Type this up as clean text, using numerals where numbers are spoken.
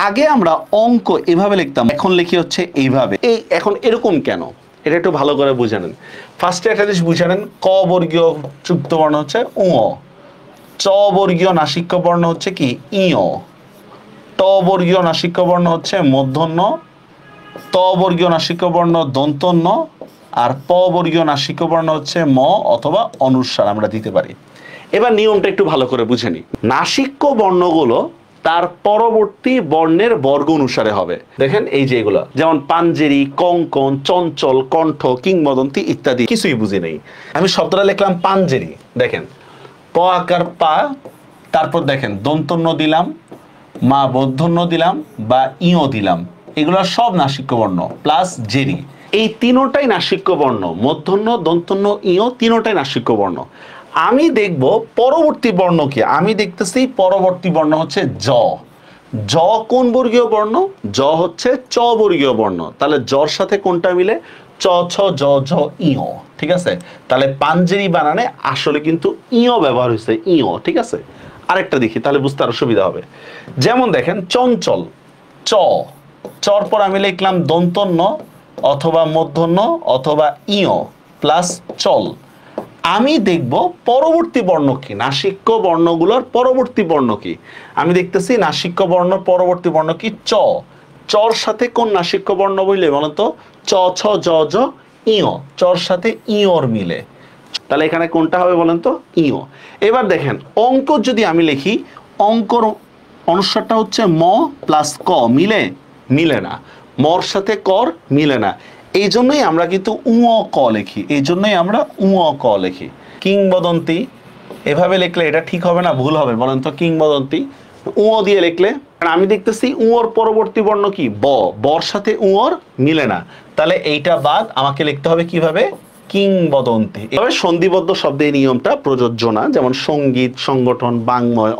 আগে আমরা অঙ্ক এভাবে লিখতাম, এখন লিখি হচ্ছে এইভাবে। এই এখন এরকম কেন, এটা একটু ভালো করে বুঝে নেন। ফার্স্টে একটা জিনিস বুঝে নেন, ক বর্গীয় যুক্ত বর্ণ হচ্ছে উ, চ বর্গীয় নাসিক্য বর্ণ হচ্ছে কি ই, ট বর্গীয় নাসিক্য বর্ণ হচ্ছে মূর্ধন্য, ত বর্গীয় নাসিক্য বর্ণ দন্ত ন, আর প বর্গীয় নাসিক্য বর্ণ হচ্ছে ম অথবা অনুস্বার আমরা দিতে পারি। এবার নিয়মটা একটু ভালো করে বুঝে নি। নাসিক্য বর্ণগুলো তার পরবর্তী বর্ণের বর্গ অনুসারে হবে। দেখেন এই যে এগুলো, যেমন পাঞ্জেরি, কঙ্কন, চঞ্চল, কণ্ঠ, কিংবদন্তি ইত্যাদি কিছুই বুঝি নেই। আমি শব্দটা লিখলাম পাঞ্জেরি, দেখেন প আকার পা, তারপর দেখেন দন্তন্য দিলাম, মা বর্ধন্য দিলাম বা ইও দিলাম, এগুলো সব নাসিক্য বর্ণ প্লাস জেরি। এই তিনোটাই নাসিক্য বর্ণ, মূর্ধন্য, দন্তন্য, ইও তিনোটাই নাসিক্য বর্ণ। আমি দেখব পরবর্তী বর্ণ কি, আমি দেখতেছি পরবর্তী বর্ণ হচ্ছে জ। জ কোন বর্গীয় বর্ণ? জ হচ্ছে চ বর্গীয় বর্ণ। তাহলে জর সাথে কোনটা মিলে? চ ছ জ ঝ ইও। ঠিক আছে, তাহলে পাঞ্জেরি বানানে আসলে কিন্তু ইও ব্যবহার হয়েছে, ইও। ঠিক আছে, আরেকটা দেখি তাহলে বুঝতে আরো সুবিধা হবে। যেমন দেখেন চঞ্চল, চ, চর পর আমি লিখলাম দন্তন্য অথবা মূর্ধন্য অথবা ইও প্লাস চল। আমি দেখব পরবর্তী বর্ণ কি, নাসিক্য বর্ণগুলোর পরবর্তী বর্ণ কি। আমি দেখতেছি নাসিক্য বর্ণ পরবর্তী বর্ণ কি চ। চর সাথে কোন নাসিক্য বর্ণ বললে বলেন তো? চ ছ জ ঝ ইও, চর সাথে ইওর মিলে। তাহলে এখানে কোনটা হবে বলেন তো? ইও। এবার দেখেন অঙ্ক যদি আমি লিখি, অঙ্কর অনুসারটা হচ্ছে ম প্লাস ক, মিলে? মিলে না। মর সাথে কর মিলে না, এই জন্যই আমরা কিন্তু উ ক লিখি, এই জন্যই আমরা উ ক লিখি। কিংবদন্তি এভাবে লিখলে এটা ঠিক হবে না ভুল হবে বলেন তো? কিংবদন্তি উ দিয়ে লিখলে, আমি দেখতেছি উর পরবর্তী বর্ণ কি ব, বর সাথে উর মিলে না, তাহলে এইটা বাদ, আমাকে লিখতে হবে কিভাবে? কিংবদন্তি। এভাবে সন্ধিবদ্ধ শব্দের নিয়মটা প্রযোজ্য না, যেমন সঙ্গীত, সংগঠন, বাংময়।